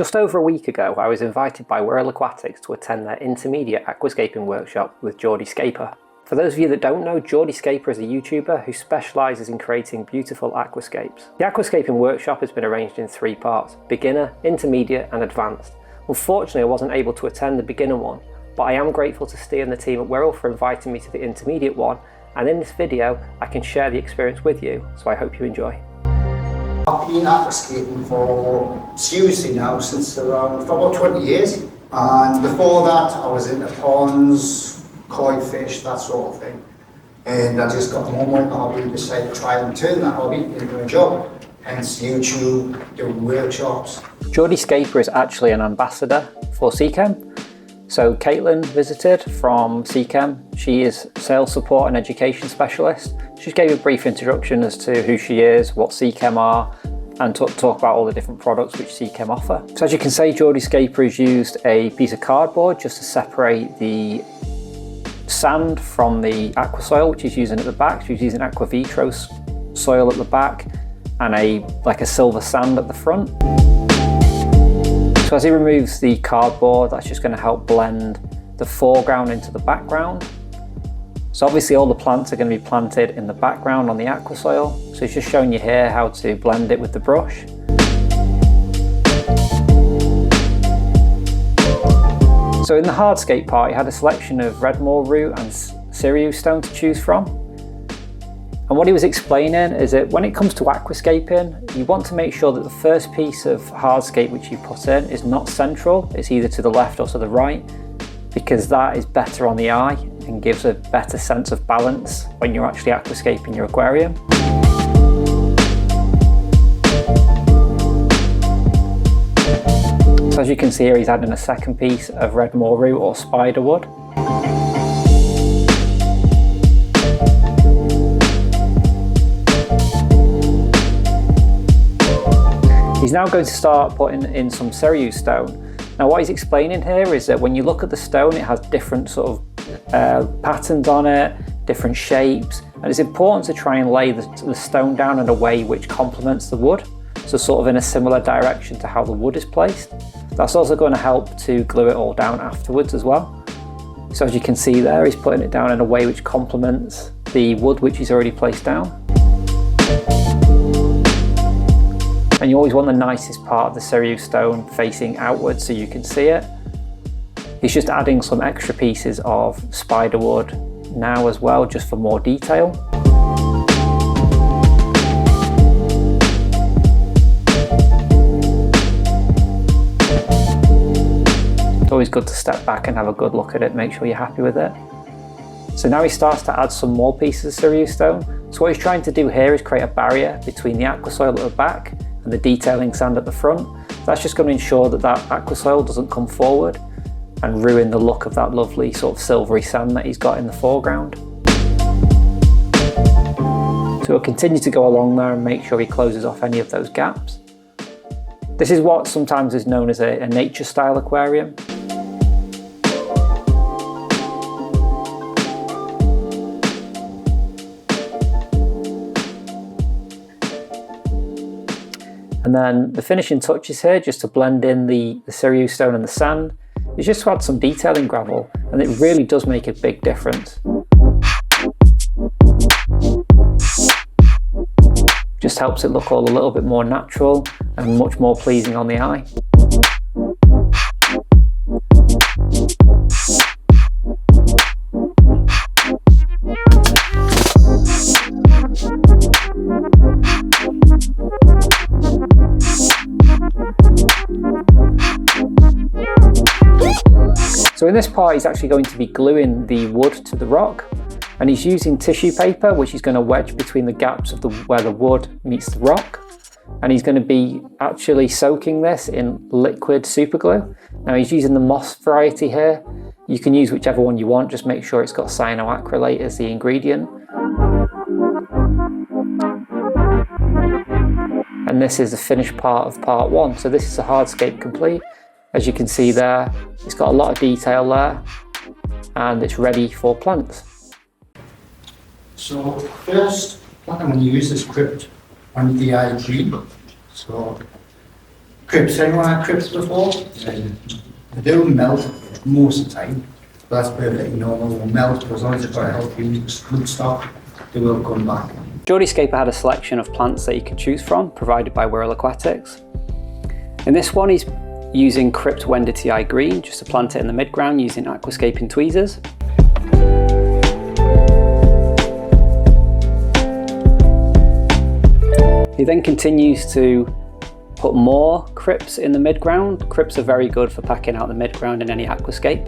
Just over a week ago, I was invited by Wirral Aquatics to attend their intermediate aquascaping workshop with Geordie Scaper. For those of you that don't know, Geordie Scaper is a YouTuber who specialises in creating beautiful aquascapes. The aquascaping workshop has been arranged in 3 parts: beginner, intermediate and advanced. Unfortunately, I wasn't able to attend the beginner one, but I am grateful to Steve and the team at Wirral for inviting me to the intermediate one, and in this video I can share the experience with you, so I hope you enjoy. I've been aquascaping for seriously now since for about 20 years, and before that I was into ponds, koi fish, that sort of thing, and I just got home with my hobby and decided to try and turn that hobby into a job, hence YouTube, doing workshops. Geordie Scaper is actually an ambassador for Seachem. So Caitlin visited from Seachem. She is sales support and education specialist. She gave a brief introduction as to who she is, what Seachem are, and talk about all the different products which Seachem offer. So as you can see, Geordie Scaper has used a piece of cardboard just to separate the sand from the aqua soil, which he's using at the back. She's using aqua vitro soil at the back and like a silver sand at the front. So as he removes the cardboard, that's just going to help blend the foreground into the background. So obviously all the plants are going to be planted in the background on the aqua soil. So he's just showing you here how to blend it with the brush. So in the hardscape part, he had a selection of Redmore root and Cereus stone to choose from. And what he was explaining is that when it comes to aquascaping, you want to make sure that the first piece of hardscape which you put in is not central, it's either to the left or to the right, because that is better on the eye and gives a better sense of balance when you're actually aquascaping your aquarium. So as you can see here, he's adding a second piece of Redmore root or spiderwood. He's now going to start putting in some Cereus stone. Now what he's explaining here is that when you look at the stone, it has different sort of patterns on it, different shapes, and it's important to try and lay the stone down in a way which complements the wood, so sort of in a similar direction to how the wood is placed. That's also going to help to glue it all down afterwards as well. So as you can see there, he's putting it down in a way which complements the wood which he's already placed down. And you always want the nicest part of the Cereus stone facing outwards so you can see it. He's just adding some extra pieces of spiderwood now as well, just for more detail. It's always good to step back and have a good look at it, make sure you're happy with it. So now he starts to add some more pieces of Cereus stone. So what he's trying to do here is create a barrier between the aqua soil at the back and the detailing sand at the front. That's just going to ensure that that aqua soil doesn't come forward and ruin the look of that lovely sort of silvery sand that he's got in the foreground. So he'll continue to go along there and make sure he closes off any of those gaps. This is what sometimes is known as a nature style aquarium. And then the finishing touches here, just to blend in the Cereus stone and the sand, is just to add some detailing gravel, and it really does make a big difference. Just helps it look all a little bit more natural and much more pleasing on the eye. So in this part, he's actually going to be gluing the wood to the rock, and he's using tissue paper, which he's going to wedge between the gaps of where the wood meets the rock. And he's going to be actually soaking this in liquid super glue. Now he's using the moss variety here. You can use whichever one you want, just make sure it's got cyanoacrylate as the ingredient. And this is the finished part of part 1. So this is the hardscape complete. As you can see there, it's got a lot of detail there, and it's ready for plants. So first, what I'm going to use is crypt on the IG. So Crypts, anyone had crypts before? They do melt most of the time, but that's perfectly normal. They'll melt, but as long as you've got a healthy root stock, they will come back. Geordie Scaper had a selection of plants that you could choose from, provided by Wirral Aquatics. In this one, he's using Crypt Wendy Green, just to plant it in the mid-ground using aquascaping tweezers. He then continues to put more crypts in the mid-ground. Crypts are very good for packing out the mid-ground in any aquascape.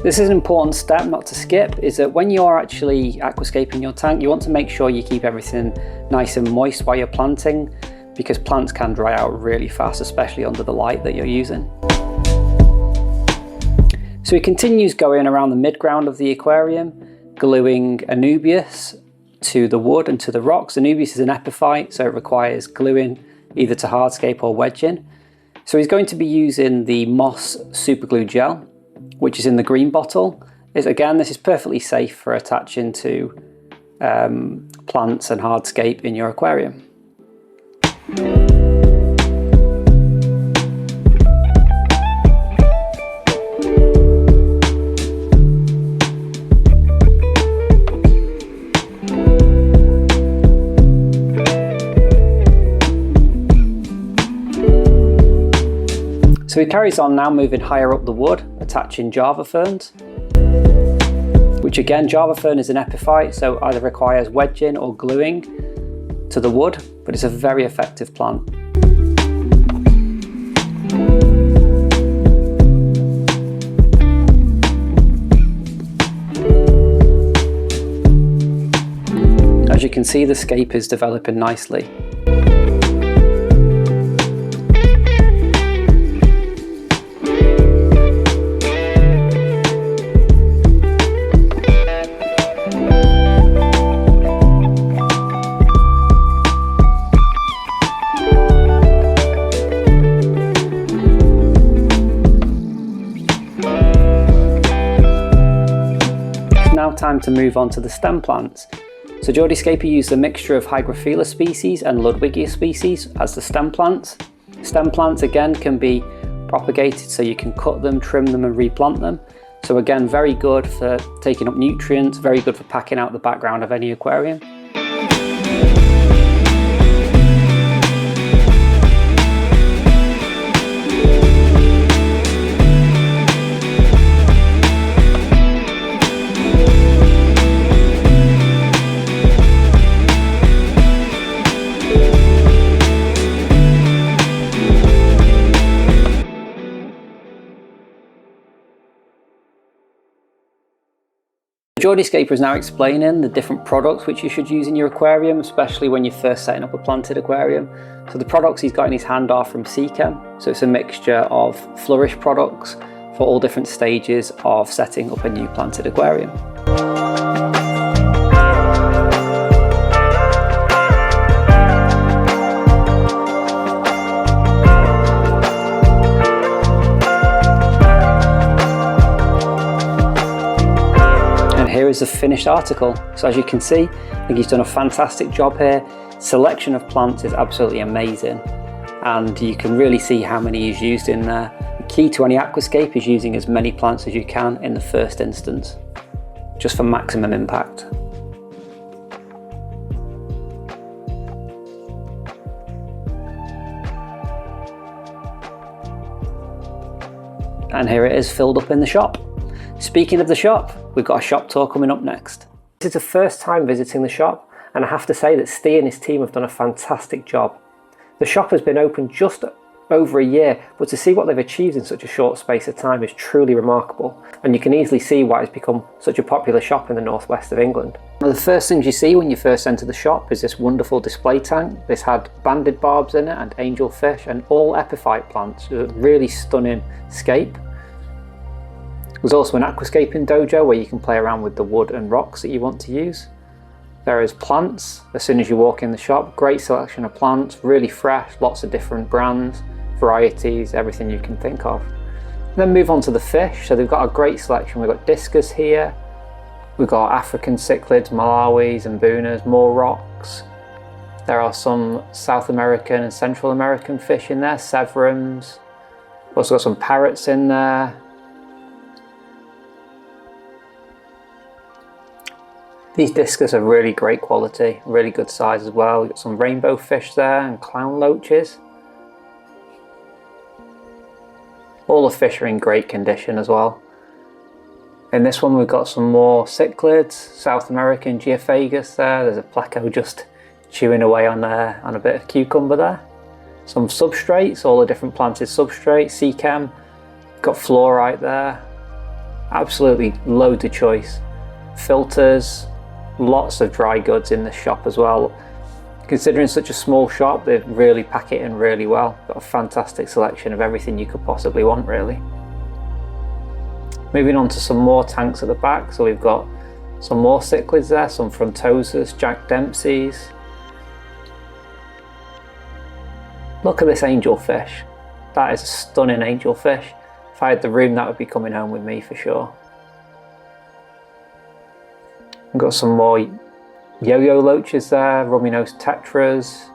This is an important step not to skip, is that when you're actually aquascaping your tank, you want to make sure you keep everything nice and moist while you're planting, because plants can dry out really fast, especially under the light that you're using. So he continues going around the mid-ground of the aquarium, gluing Anubias to the wood and to the rocks. Anubias is an epiphyte, so it requires gluing either to hardscape or wedging. So he's going to be using the Moss super glue gel, which is in the green bottle. Again, this is perfectly safe for attaching to plants and hardscape in your aquarium. So he carries on now, moving higher up the wood, attaching Java ferns, which again, Java fern is an epiphyte, so either requires wedging or gluing to the wood, but it's a very effective plant. As you can see, the scape is developing nicely. Time to move on to the stem plants. So Geordie Scaper used a mixture of Hygrophila species and Ludwigia species as the stem plants. Stem plants again can be propagated, so you can cut them, trim them and replant them. So again, very good for taking up nutrients, very good for packing out the background of any aquarium. Geordie Scaper is now explaining the different products which you should use in your aquarium, especially when you're first setting up a planted aquarium. So the products he's got in his hand are from Seachem. So it's a mixture of flourish products for all different stages of setting up a new planted aquarium. Here is the finished article. So as you can see, I think he's done a fantastic job here. Selection of plants is absolutely amazing, and you can really see how many he's used in there. The key to any aquascape is using as many plants as you can in the first instance, just for maximum impact. And here it is filled up in the shop. Speaking of the shop, we've got a shop tour coming up next. This is the first time visiting the shop, and I have to say that Steve and his team have done a fantastic job. The shop has been open just over a year, but to see what they've achieved in such a short space of time is truly remarkable, and you can easily see why it's become such a popular shop in the northwest of England. Now, the first things you see when you first enter the shop is this wonderful display tank. This had banded barbs in it and angelfish and all epiphyte plants. It was a really stunning scape. There's also an aquascaping dojo where you can play around with the wood and rocks that you want to use. There is plants as soon as you walk in the shop. Great selection of plants, really fresh, lots of different brands, varieties, everything you can think of. And then move on to the fish. So they've got a great selection. We've got discus here, we've got African cichlids, Malawis and Bunas, more rocks. There are some South American and Central American fish in there, severums. Also got some parrots in there. These discus are really great quality, really good size as well. We've got some rainbow fish there and clown loaches. All the fish are in great condition as well. In this one we've got some more cichlids, South American geophagus there. There's a pleco just chewing away on a bit of cucumber there. Some substrates, all the different planted substrates, sea chem. Got fluorite there. Absolutely loads of choice. Filters, lots of dry goods in this shop as well. Considering such a small shop, they really pack it in really well. Got a fantastic selection of everything you could possibly want, really. Moving on to some more tanks at the back. So we've got some more cichlids there, some frontosas, Jack Dempsey's. Look at this angelfish. That is a stunning angelfish. If I had the room, that would be coming home with me for sure. We've got some more yo-yo loaches there, rummy-nosed tetras.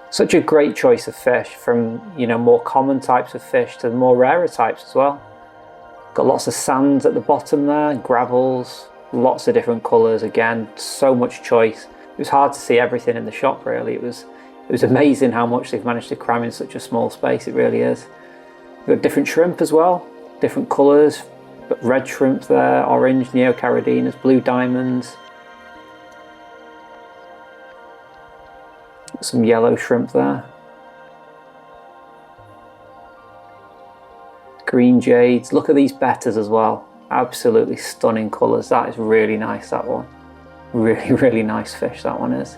Such a great choice of fish, from more common types of fish to the more rarer types as well. Got lots of sands at the bottom there, gravels, lots of different colours. Again, so much choice. It was hard to see everything in the shop really. It was amazing how much they've managed to cram in such a small space. It really is. We've got different shrimp as well, different colours. Got red shrimp there, orange, neocaradinas, blue diamonds. Some yellow shrimp there. Green jades. Look at these bettas as well. Absolutely stunning colours. That is really nice, that one. Really, really nice fish that one is.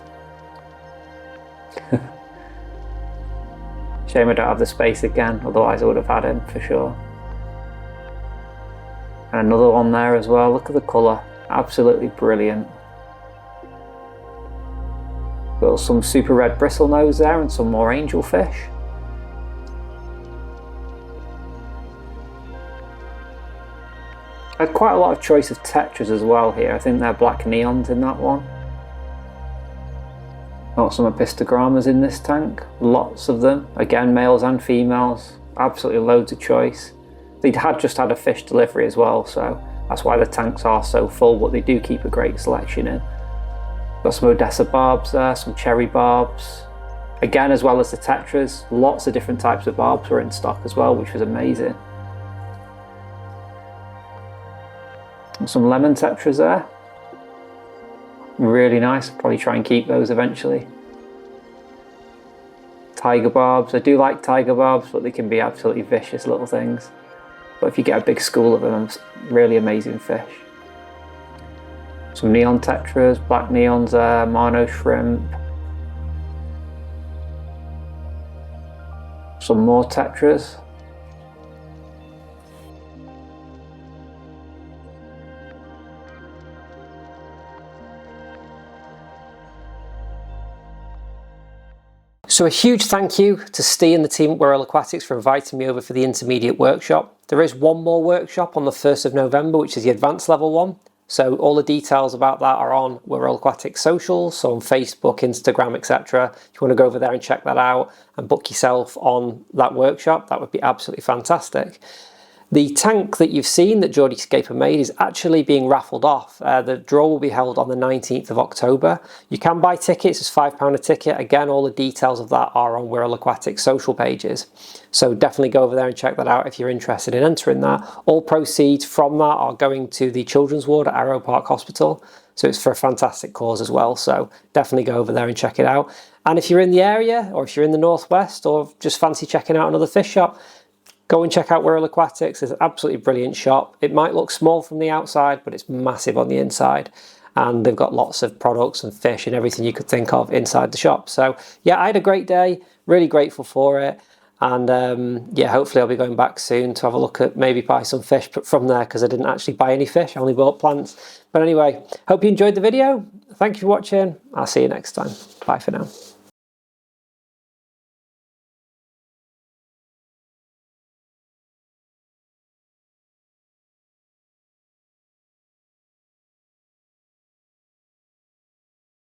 Shame I don't have the space again, otherwise I would have had him for sure. And another one there as well. Look at the colour. Absolutely brilliant. Got some super red bristlenose there and some more angelfish. I had quite a lot of choice of tetras as well here. I think they're black neons in that one. Got some epistogrammas in this tank. Lots of them. Again, males and females. Absolutely loads of choice. They had just had a fish delivery as well, so that's why the tanks are so full, but they do keep a great selection in. Got some Odessa barbs there, some cherry barbs. Again, as well as the tetras, lots of different types of barbs were in stock as well, which was amazing. And some lemon tetras there. Really nice, I'll probably try and keep those eventually. Tiger barbs, I do like tiger barbs, but they can be absolutely vicious little things. But if you get a big school of them, really amazing fish. Some neon tetras, black neons there, Marno shrimp. Some more tetras. So a huge thank you to Steve and the team at Wirral Aquatics for inviting me over for the intermediate workshop. There is one more workshop on the 1st of November, which is the advanced level one. So all the details about that are on Wirral Aquatics socials, so on Facebook, Instagram, etc. If you want to go over there and check that out and book yourself on that workshop, that would be absolutely fantastic. The tank that you've seen that Geordie Scaper made is actually being raffled off. The draw will be held on the 19th of October. You can buy tickets, it's £5 a ticket. Again, all the details of that are on Wirral Aquatics social pages. So definitely go over there and check that out if you're interested in entering that. All proceeds from that are going to the children's ward at Arrow Park Hospital. So it's for a fantastic cause as well. So definitely go over there and check it out. And if you're in the area, or if you're in the Northwest, or just fancy checking out another fish shop, go and check out Wirral Aquatics. It's an absolutely brilliant shop. It might look small from the outside, but it's massive on the inside. And they've got lots of products and fish and everything you could think of inside the shop. So yeah, I had a great day, really grateful for it. And yeah, hopefully I'll be going back soon to have a look at maybe buy some fish from there, because I didn't actually buy any fish, I only bought plants. But anyway, hope you enjoyed the video. Thank you for watching. I'll see you next time. Bye for now.